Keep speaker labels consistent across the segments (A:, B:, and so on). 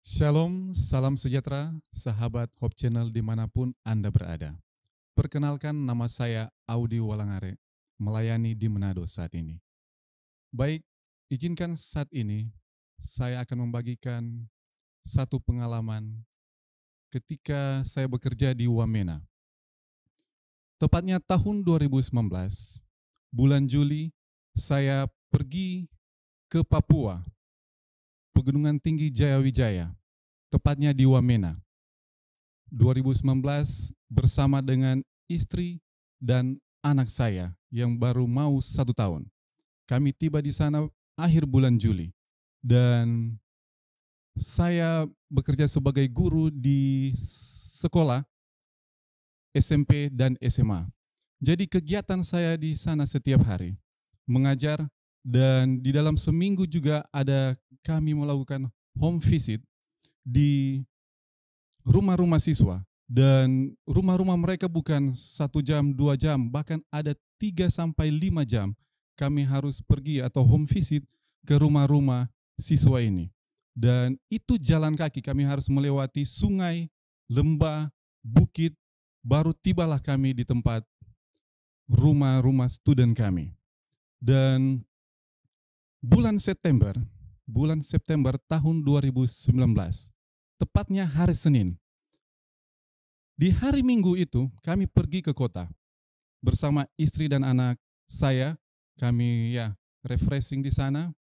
A: Shalom, salam sejahtera, sahabat Hope Channel dimanapun Anda berada. Perkenalkan, nama saya Audi Walangare, melayani di Manado saat ini. Baik, izinkan saat ini saya akan membagikan satu pengalaman ketika saya bekerja di Wamena. Tepatnya tahun 2019, bulan Juli, saya pergi ke Papua, Pegunungan Tinggi Jayawijaya, tepatnya di Wamena. 2019 bersama dengan istri dan anak saya yang baru mau 1 tahun. Kami tiba di sana akhir bulan Juli dan saya bekerja sebagai guru di sekolah SMP dan SMA. Jadi kegiatan saya di sana setiap hari mengajar, dan di dalam seminggu juga ada kami melakukan home visit di rumah-rumah siswa, dan rumah-rumah mereka bukan 1 jam, 2 jam, bahkan ada 3 sampai 5 jam kami harus pergi atau home visit ke rumah-rumah siswa ini. Dan itu jalan kaki, kami harus melewati sungai, lembah, bukit, baru tibalah kami di tempat rumah-rumah student kami. Dan bulan September tahun 2019, tepatnya hari Senin, di hari Minggu itu kami pergi ke kota bersama istri dan anak saya. Kami refreshing di sana.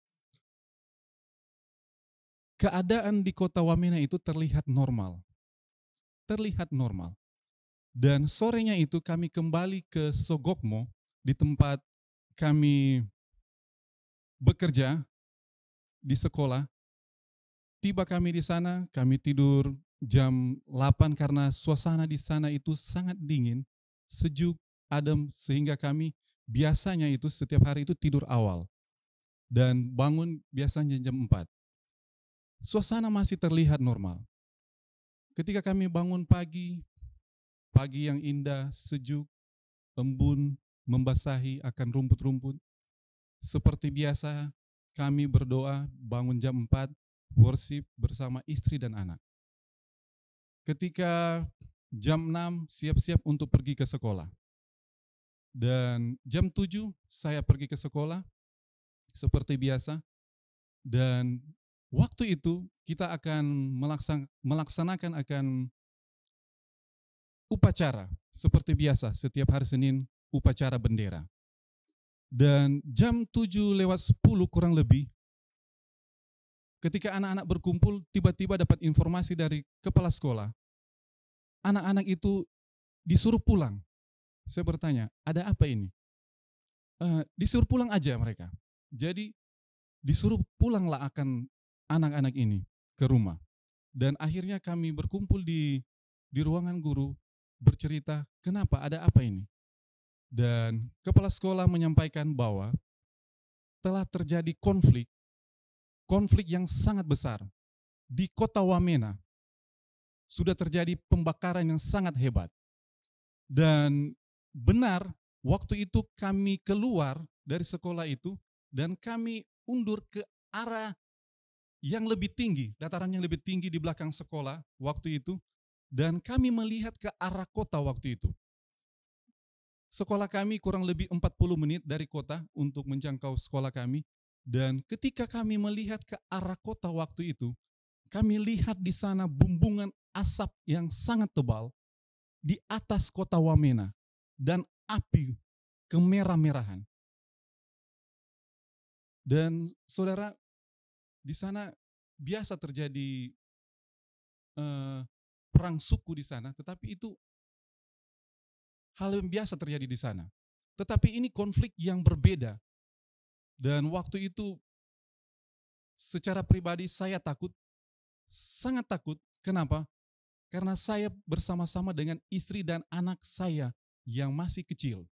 A: Keadaan di kota Wamena itu terlihat normal. Dan sorenya itu kami kembali ke Sogokmo, di tempat kami bekerja di sekolah. Tiba kami di sana, kami tidur jam 8 karena suasana di sana itu sangat dingin, sejuk, adem, sehingga kami biasanya itu setiap hari itu tidur awal dan bangun biasanya jam 4. Suasana masih terlihat normal. Ketika kami bangun pagi, pagi yang indah, sejuk, embun, membasahi akan rumput-rumput. Seperti biasa, kami berdoa, bangun jam 4, worship bersama istri dan anak. Ketika jam 6, siap-siap untuk pergi ke sekolah. Dan jam 7, saya pergi ke sekolah, seperti biasa. Dan waktu itu kita akan melaksanakan akan upacara, seperti biasa, setiap hari Senin, upacara bendera. Dan jam 7:10 kurang lebih, ketika anak-anak berkumpul, tiba-tiba dapat informasi dari kepala sekolah. Anak-anak itu disuruh pulang. Saya bertanya, ada apa ini? Disuruh pulang aja mereka. Jadi disuruh pulanglah akan anak-anak ini ke rumah. Dan akhirnya kami berkumpul di ruangan guru, bercerita, kenapa, ada apa ini? Dan kepala sekolah menyampaikan bahwa telah terjadi konflik yang sangat besar di kota Wamena. Sudah terjadi pembakaran yang sangat hebat. Dan benar, waktu itu kami keluar dari sekolah itu dan kami undur ke arah yang lebih tinggi, dataran yang lebih tinggi di belakang sekolah waktu itu, dan kami melihat ke arah kota waktu itu. Sekolah kami kurang lebih 40 menit dari kota untuk menjangkau sekolah kami, dan ketika kami melihat ke arah kota waktu itu, kami lihat di sana bumbungan asap yang sangat tebal di atas kota Wamena dan api kemerah-merahan. Dan saudara, di sana biasa terjadi perang suku di sana, tetapi itu hal yang biasa terjadi di sana. Tetapi ini konflik yang berbeda. Dan waktu itu secara pribadi saya takut, sangat takut. Kenapa? Karena saya bersama-sama dengan istri dan anak saya yang masih kecil.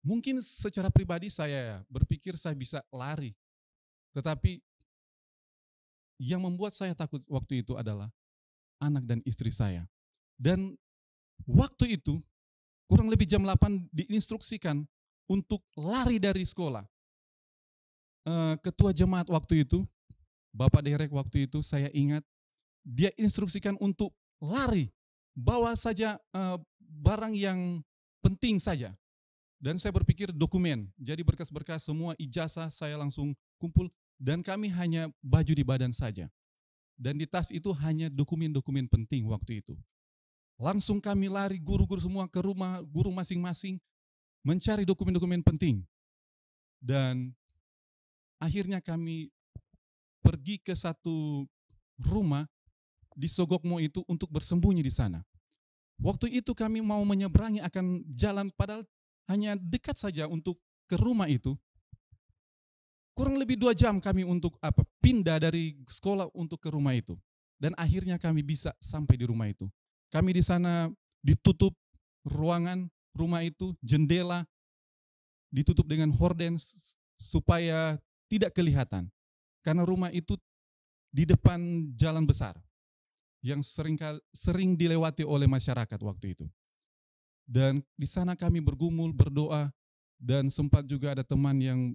A: Mungkin secara pribadi saya berpikir saya bisa lari. Tetapi yang membuat saya takut waktu itu adalah anak dan istri saya. Dan waktu itu kurang lebih jam 8 diinstruksikan untuk lari dari sekolah. Ketua jemaat waktu itu Bapak Derek waktu itu saya ingat, dia instruksikan untuk lari, bawa saja barang yang penting saja. Dan saya berpikir dokumen, jadi berkas-berkas semua ijazah saya langsung kumpul, dan kami hanya baju di badan saja. Dan di tas itu hanya dokumen-dokumen penting waktu itu. Langsung kami lari guru-guru semua ke rumah guru masing-masing mencari dokumen-dokumen penting. Dan akhirnya kami pergi ke satu rumah di Sogokmo itu untuk bersembunyi di sana. Waktu itu kami mau menyeberangi akan jalan, padahal hanya dekat saja untuk ke rumah itu. Kurang lebih 2 jam kami untuk pindah dari sekolah untuk ke rumah itu. Dan akhirnya kami bisa sampai di rumah itu. Kami di sana ditutup ruangan rumah itu, jendela ditutup dengan horden supaya tidak kelihatan. Karena rumah itu di depan jalan besar yang sering dilewati oleh masyarakat waktu itu. Dan di sana kami bergumul, berdoa, dan sempat juga ada teman yang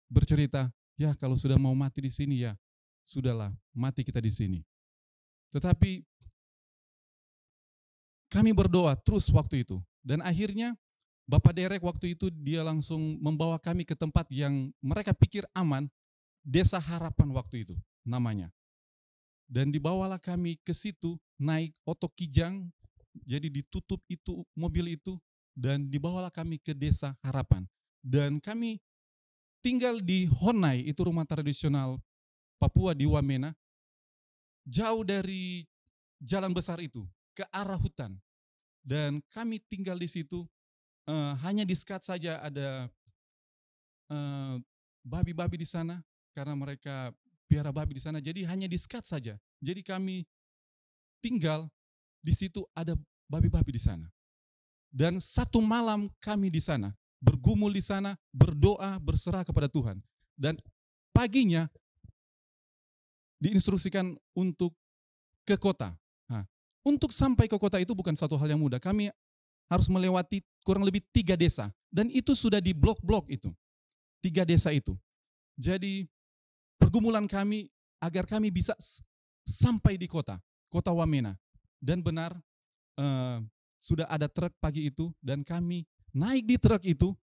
A: bercerita, ya kalau sudah mau mati di sini ya sudahlah, mati kita di sini. Tetapi kami berdoa terus waktu itu. Dan akhirnya Bapak Derek waktu itu dia langsung membawa kami ke tempat yang mereka pikir aman, Desa Harapan waktu itu namanya. Dan dibawalah kami ke situ, naik oto kijang, jadi ditutup itu mobil itu, dan dibawalah kami ke Desa Harapan. Dan kami tinggal di Honai, itu rumah tradisional Papua di Wamena, jauh dari jalan besar itu, ke arah hutan. Dan kami tinggal di situ, hanya di sekat saja ada babi-babi di sana, karena mereka piara babi di sana, jadi hanya di sekat saja. Jadi kami tinggal di situ, ada babi-babi di sana. Dan satu malam kami di sana, bergumul di sana, berdoa, berserah kepada Tuhan. Dan paginya diinstruksikan untuk ke kota. Nah, untuk sampai ke kota itu bukan satu hal yang mudah. Kami harus melewati kurang lebih 3 desa. Dan itu sudah di blok-blok itu. 3 desa itu. Jadi pergumulan kami agar kami bisa sampai di kota Wamena. Dan benar sudah ada truk pagi itu, dan kami naik di truk itu,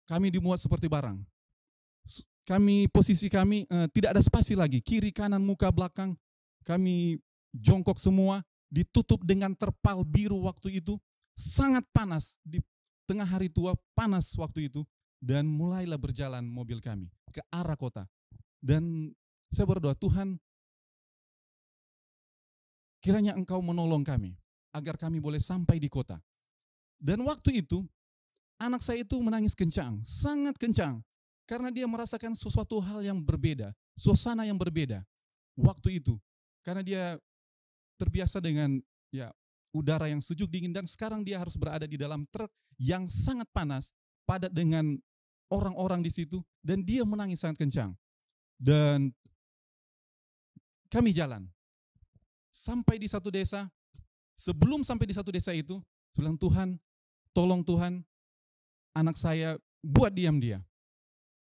A: kami dimuat seperti barang. Posisi kami tidak ada spasi lagi, kiri, kanan, muka, belakang, kami jongkok semua, ditutup dengan terpal biru waktu itu, sangat panas, di tengah hari tua, panas waktu itu, dan mulailah berjalan mobil kami ke arah kota. Dan saya berdoa, Tuhan, kiranya Engkau menolong kami, agar kami boleh sampai di kota. Dan waktu itu, anak saya itu menangis kencang, sangat kencang, karena dia merasakan sesuatu hal yang berbeda, suasana yang berbeda waktu itu. Karena dia terbiasa dengan udara yang sejuk dingin, dan sekarang dia harus berada di dalam truk yang sangat panas, padat dengan orang-orang di situ, dan dia menangis sangat kencang. Dan kami jalan sampai di satu desa. Sebelum sampai di satu desa itu, saya bilang, Tuhan, tolong Tuhan, anak saya buat diam dia.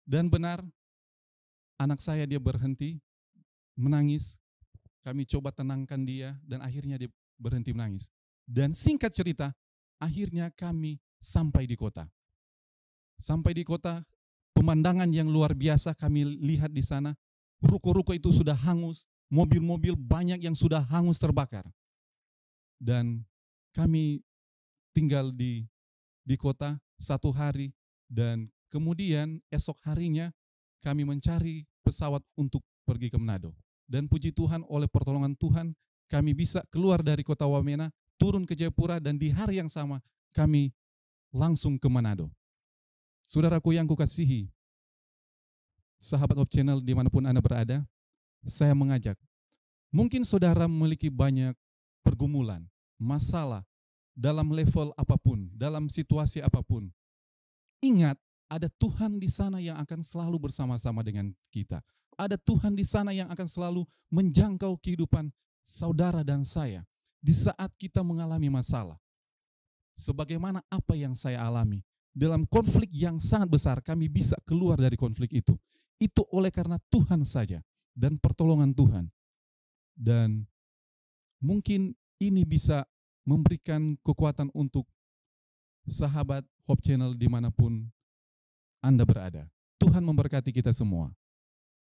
A: Dan benar, anak saya dia berhenti menangis. Kami coba tenangkan dia, dan akhirnya dia berhenti menangis. Dan singkat cerita, akhirnya kami sampai di kota. Sampai di kota, pemandangan yang luar biasa kami lihat di sana. Ruko-ruko itu sudah hangus, mobil-mobil banyak yang sudah hangus terbakar. Dan kami tinggal di kota 1 hari, dan kemudian esok harinya kami mencari pesawat untuk pergi ke Manado. Dan puji Tuhan, oleh pertolongan Tuhan kami bisa keluar dari kota Wamena, turun ke Jayapura, dan di hari yang sama kami langsung ke Manado. Saudaraku yang kukasihi, sahabat Hope Channel dimanapun Anda berada, saya mengajak, mungkin saudara memiliki banyak pergumulan, masalah, dalam level apapun, dalam situasi apapun. Ingat, ada Tuhan di sana yang akan selalu bersama-sama dengan kita. Ada Tuhan di sana yang akan selalu menjangkau kehidupan saudara dan saya di saat kita mengalami masalah. Sebagaimana apa yang saya alami, dalam konflik yang sangat besar, kami bisa keluar dari konflik itu. itu oleh karena Tuhan saja dan pertolongan Tuhan. Dan mungkin ini bisa memberikan kekuatan untuk sahabat Hope Channel dimanapun Anda berada. Tuhan memberkati kita semua.